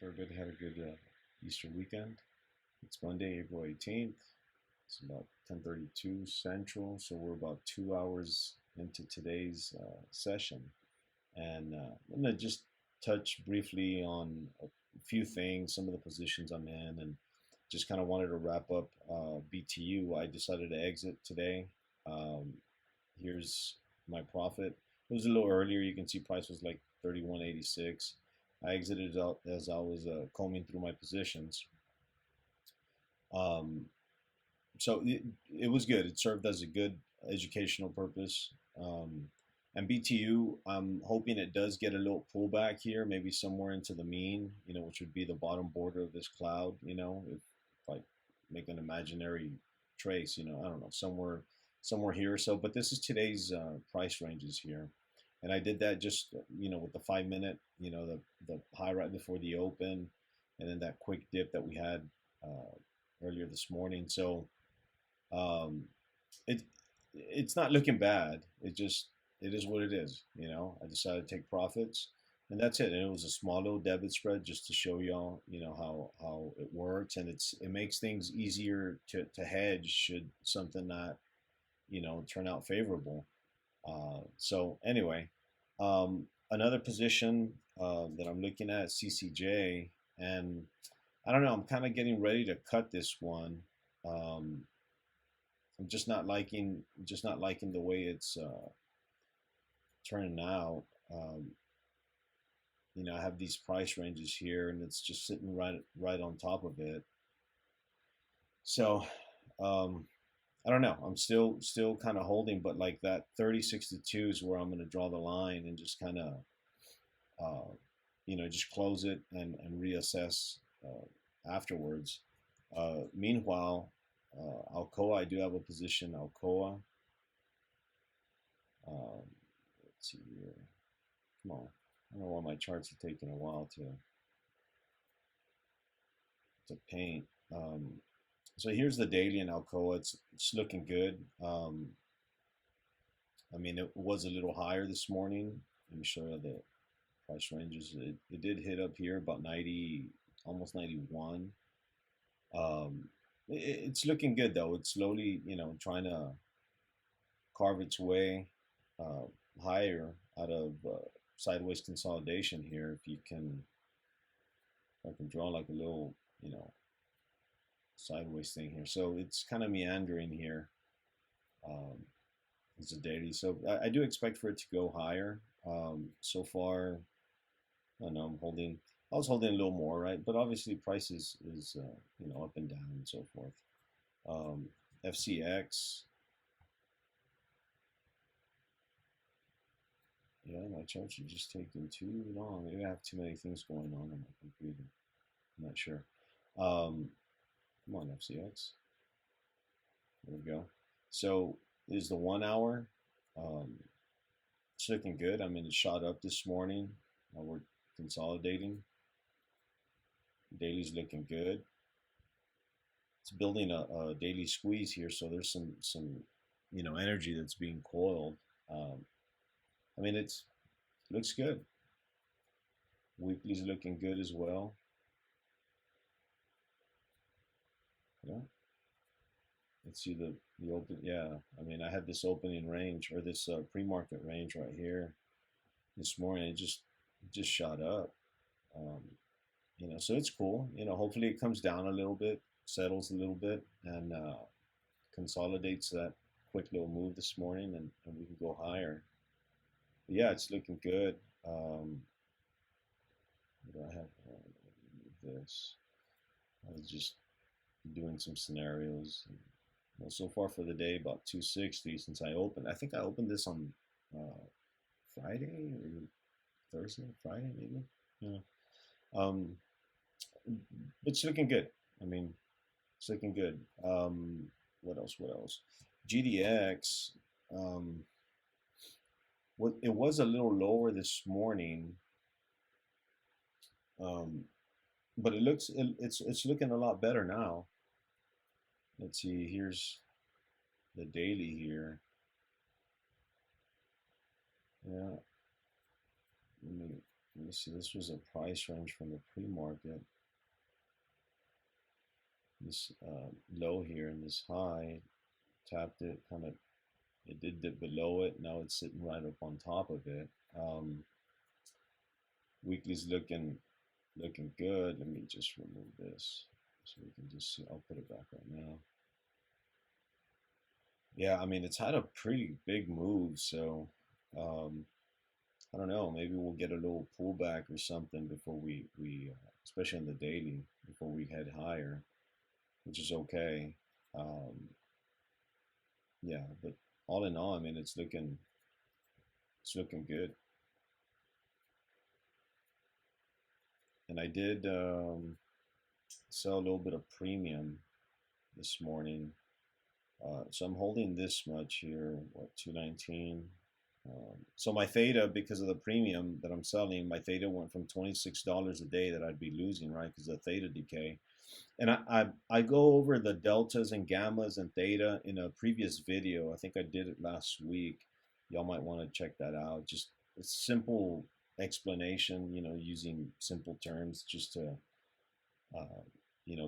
Hope everybody had a good Easter weekend. It's Monday, April 18th. It's about 10:32 Central, so we're about 2 hours into today's session. And I'm going to just touch briefly on a few things, some of the positions I'm in, and just kind of wanted to wrap up BTU. I decided to exit today. Um, Here's my profit. It was a little earlier. You can see price was like 31.86. I exited out as I was combing through my positions. Um, so it was good. It served as a good educational purpose. And BTU, I'm hoping it does get a little pullback here, maybe somewhere into the mean, which would be the bottom border of this cloud, if I make an imaginary trace, I don't know, somewhere here or so. But this is today's price ranges here. And I did that just, with the 5 minute, the high right before the open, and then that quick dip that we had earlier this morning. So um, it it's not looking bad. It is what it is. I decided to take profits, and that's it. And it was a small little debit spread just to show y'all, how it works, and it makes things easier to hedge should something not turn out favorable. So anyway, another position that I'm looking at CCJ, and I don't know. I'm kind of getting ready to cut this one. Um, I'm just not liking the way it's turning out. Um, I have these price ranges here, and it's just sitting right on top of it. So um, I don't know. I'm still kind of holding, but like that 30.62 is where I'm going to draw the line and just kind of just close it and reassess afterwards. Meanwhile, Alcoa, I do have a position. Alcoa. Um, let's see here. Come on. I don't know why my charts are taking a while to paint. So here's the daily in Alcoa. It's looking good. I mean, it was a little higher this morning. Let me show you the price ranges. It did hit up here about 90, almost 91. It's looking good though. It's slowly, trying to carve its way uh, higher out of sideways consolidation here. If I can draw like a little, sideways thing here. So it's kind of meandering here. Um, it's a daily. So I do expect for it to go higher. So far, I don't know, I was holding a little more, right? But obviously price is up and down and so forth. Um, FCX, yeah, my charts are just taking too long. Maybe I have too many things going on my computer. I'm not sure. Come on, FCX. There we go. So is the 1 hour. Um, it's looking good. I mean, it shot up this morning. We're consolidating. Daily's looking good. It's building a daily squeeze here, so there's some energy that's being coiled. I mean, it looks good. Weekly's looking good as well. Yeah. Let's see the open. Yeah, I mean, I had this opening range or this pre-market range right here this morning. It just shot up. Um, so it's cool. Hopefully it comes down a little bit, settles a little bit, and consolidates that quick little move this morning, and we can go higher. But yeah, it's looking good. What do I have? This. I was just doing some scenarios. Well, so far for the day, about 260 since I opened. I think I opened this on Friday or Thursday, Friday maybe. Yeah. Um, it's looking good. I mean, it's looking good. What else? What else? GDX. It was a little lower this morning, but it's looking a lot better now. Let's see. Here's the daily here. Yeah. Let me let me see, this was a price range from the pre-market. This low here and this high, tapped it, kind of, it did dip below it. Now it's sitting right up on top of it. Weekly's looking good. Let me just remove this so we can just see. I'll put it back right now. Yeah, I mean, it's had a pretty big move, so I don't know. Maybe we'll get a little pullback or something before we especially on the daily, before we head higher, which is okay. Um, yeah, but all in all, I mean, it's looking good. And I did sell a little bit of premium this morning. So I'm holding this much here, what, 219. So my theta, because of the premium that I'm selling, my theta went from $26 a day that I'd be losing, right? Because of theta decay. And I go over the deltas and gammas and theta in a previous video. I think I did it last week. Y'all might want to check that out. Just a simple explanation, using simple terms just to, uh,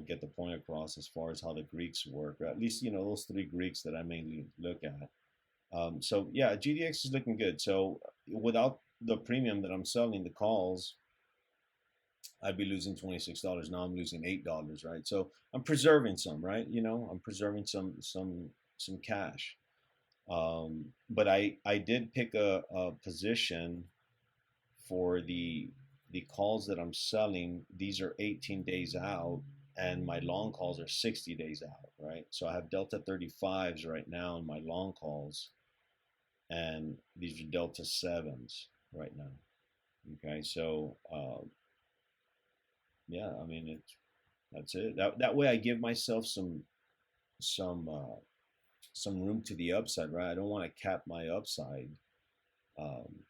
get the point across as far as how the Greeks work, or at least, those three Greeks that I mainly look at. So yeah, GDX is looking good. So without the premium that I'm selling, the calls, I'd be losing $26. Now I'm losing $8, right? So I'm preserving some, right? I'm preserving some cash. But I did pick a position for the calls that I'm selling. These are 18 days out, and my long calls are 60 days out, right? So I have Delta 35s right now in my long calls, and these are Delta 7s right now. Okay, so yeah, I mean, that's it. That way, I give myself some some room to the upside, right? I don't want to cap my upside, um,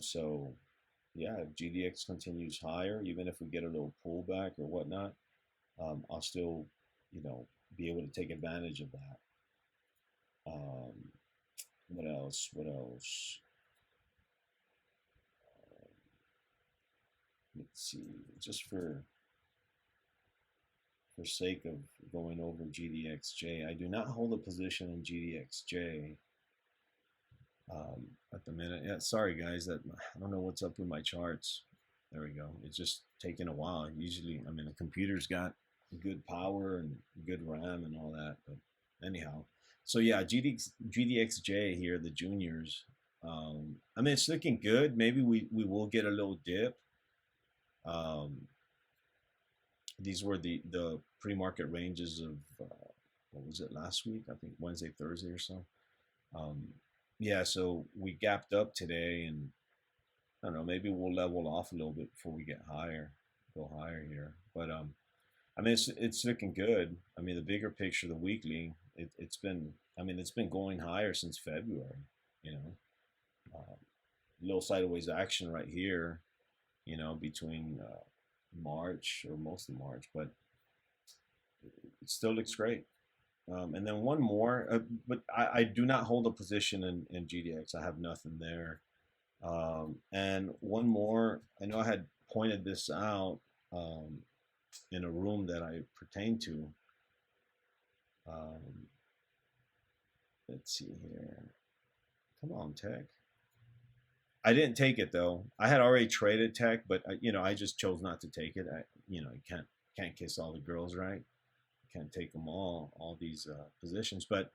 So yeah, if GDX continues higher, even if we get a little pullback or whatnot, I'll still, be able to take advantage of that. Um, what else? What else? Let's see. Just for sake of going over GDXJ, I do not hold a position in GDXJ at the minute. Yeah, sorry guys, that I don't know what's up with my charts. There we go. It's just taking a while. Usually, I mean, the computer's got good power and good RAM and all that. But anyhow, so yeah, GDXJ here, the juniors. I mean, it's looking good. Maybe we will get a little dip. These were the pre-market ranges of what was it, last week? I think Wednesday, Thursday or so. Yeah, so we gapped up today, and I don't know, maybe we'll level off a little bit before we get higher, go higher here. But I mean, it's looking good. I mean, the bigger picture, the weekly, it's been, I mean, it's been going higher since February. You know, little sideways action right here. Between March or most of March, but it still looks great. And then one more, but I do not hold a position in GDX. I have nothing there. And one more, I know I had pointed this out in a room that I pertain to. Um, let's see here. Come on, TECK. I didn't take it though. I had already traded TECK, but I just chose not to take it. You can't kiss all the girls, right? Can't take them all these positions. But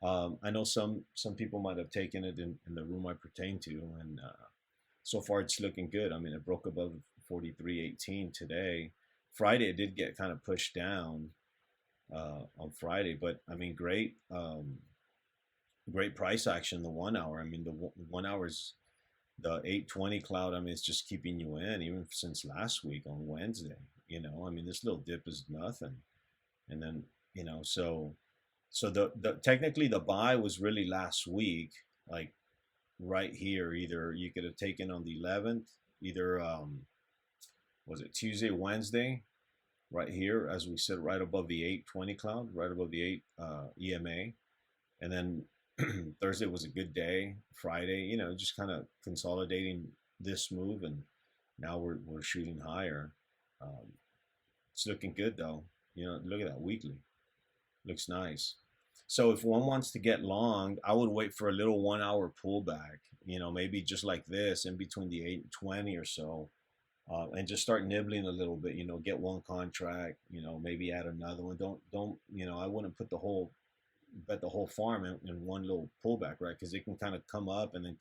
I know some people might have taken it in the room I pertain to, and so far it's looking good. I mean, it broke above 43.18 today. Friday it did get kind of pushed down on Friday, but I mean, great price action the 1 hour. I mean, the 1 hour's the 820 cloud. I mean, it's just keeping you in even since last week on Wednesday. I mean, this little dip is nothing, and then so the technically the buy was really last week, like right here. Either you could have taken on the 11th, either was it Tuesday, Wednesday, right here as we sit right above the 820 cloud, right above the 8 EMA, and then Thursday was a good day. Friday, just kind of consolidating this move, and Now we're shooting higher. Um, it's looking good though. You know, look at that weekly. Looks nice. So if one wants to get long, I would wait for a little 1 hour pullback. You know, maybe just like this in between the 8 and 20 or so, and just start nibbling a little bit. You know, get one contract. You know, maybe add another one. Don't. You know, I wouldn't put the whole bet the whole farm in one little pullback, right? Because it can kind of come up and then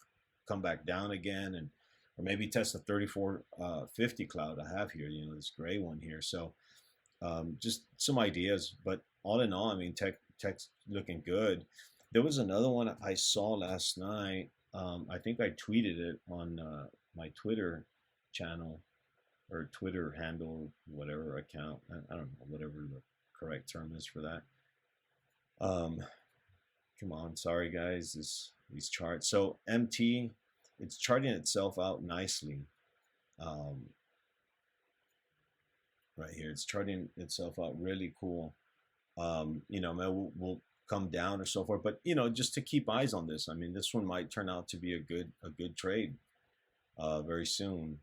come back down again, and or maybe test the 3450 cloud I have here. You know, this gray one here. So just some ideas, but all in all, I mean, tech's looking good. There was another one I saw last night. I think I tweeted it on my Twitter channel or Twitter handle, whatever account. I don't know, whatever the correct term is for that. Um, Come on, sorry guys, these charts. So MT, it's charting itself out nicely. Um, right here, it's charting itself out really cool. You know, we'll come down or so forth, but you know, just to keep eyes on this. I mean, this one might turn out to be a good trade very soon.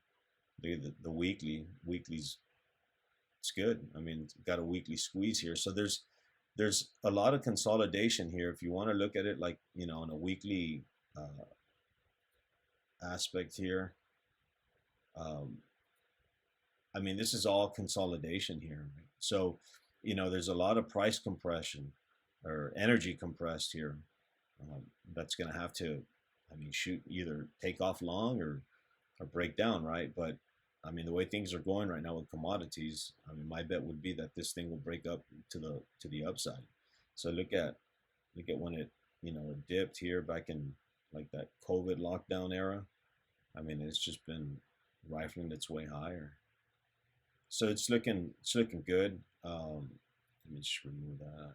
The weekly's it's good. I mean, it's got a weekly squeeze here, so there's a lot of consolidation here. If you want to look at it like, you know, on a weekly aspect here, um, I mean, this is all consolidation here. Right? So, you know, there's a lot of price compression or energy compressed here. That's going to have to, I mean, shoot, either take off long or break down, right? But I mean, the way things are going right now with commodities, I mean, my bet would be that this thing will break up to the upside. So look at when it, you know, it dipped here back in like that COVID lockdown era. I mean, it's just been rifling its way higher. So it's looking good. Let me just remove that.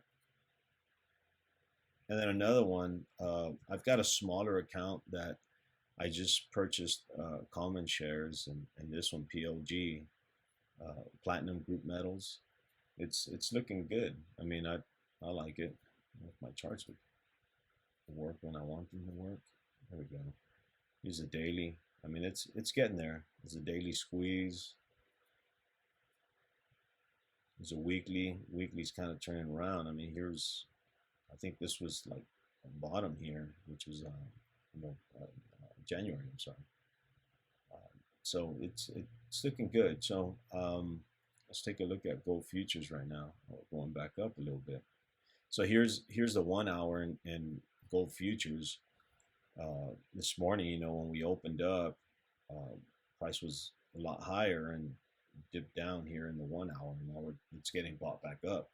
And then another one, I've got a smaller account that I just purchased common shares, and this one PLG, Platinum Group Metals. It's looking good. I mean, I like it. If my charts would work when I want them to work. There we go. Use a daily. I mean, it's getting there. There's a daily squeeze. There's a weekly. Weekly's kind of turning around. I mean, here's, I think this was like a bottom here, which was you know, January. I'm sorry. So it's looking good. So let's take a look at gold futures right now. Going back up a little bit. So here's the 1 hour in gold futures. This morning, you know, when we opened up, uh, price was a lot higher and dipped down here in the 1 hour. And now it's getting bought back up,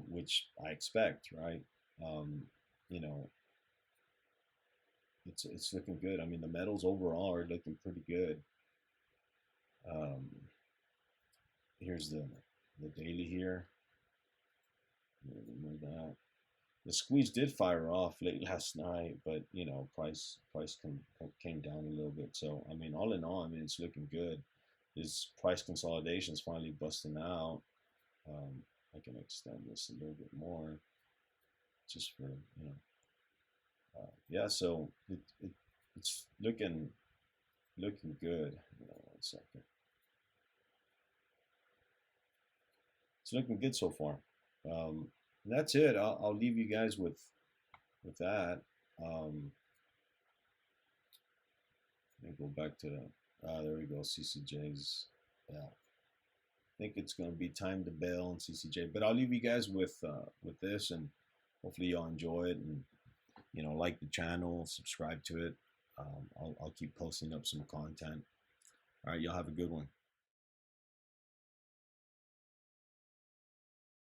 which I expect, right? You know, it's looking good. I mean, the metals overall are looking pretty good. Um, here's the daily here. Remove that. The squeeze did fire off late last night, but you know, came down a little bit. So I mean, all in all, I mean, it's looking good. This price consolidation is finally busting out. I can extend this a little bit more, just for, you know, yeah. So it's looking good. You know, 1 second. It's looking good so far. That's it. I'll leave you guys with that. Let me go back to there we go. CCJ's. Yeah, I think it's going to be time to bail on CCJ. But I'll leave you guys with this, and hopefully y'all enjoy it, and you know, like the channel, subscribe to it. I'll keep posting up some content. All right, y'all have a good one.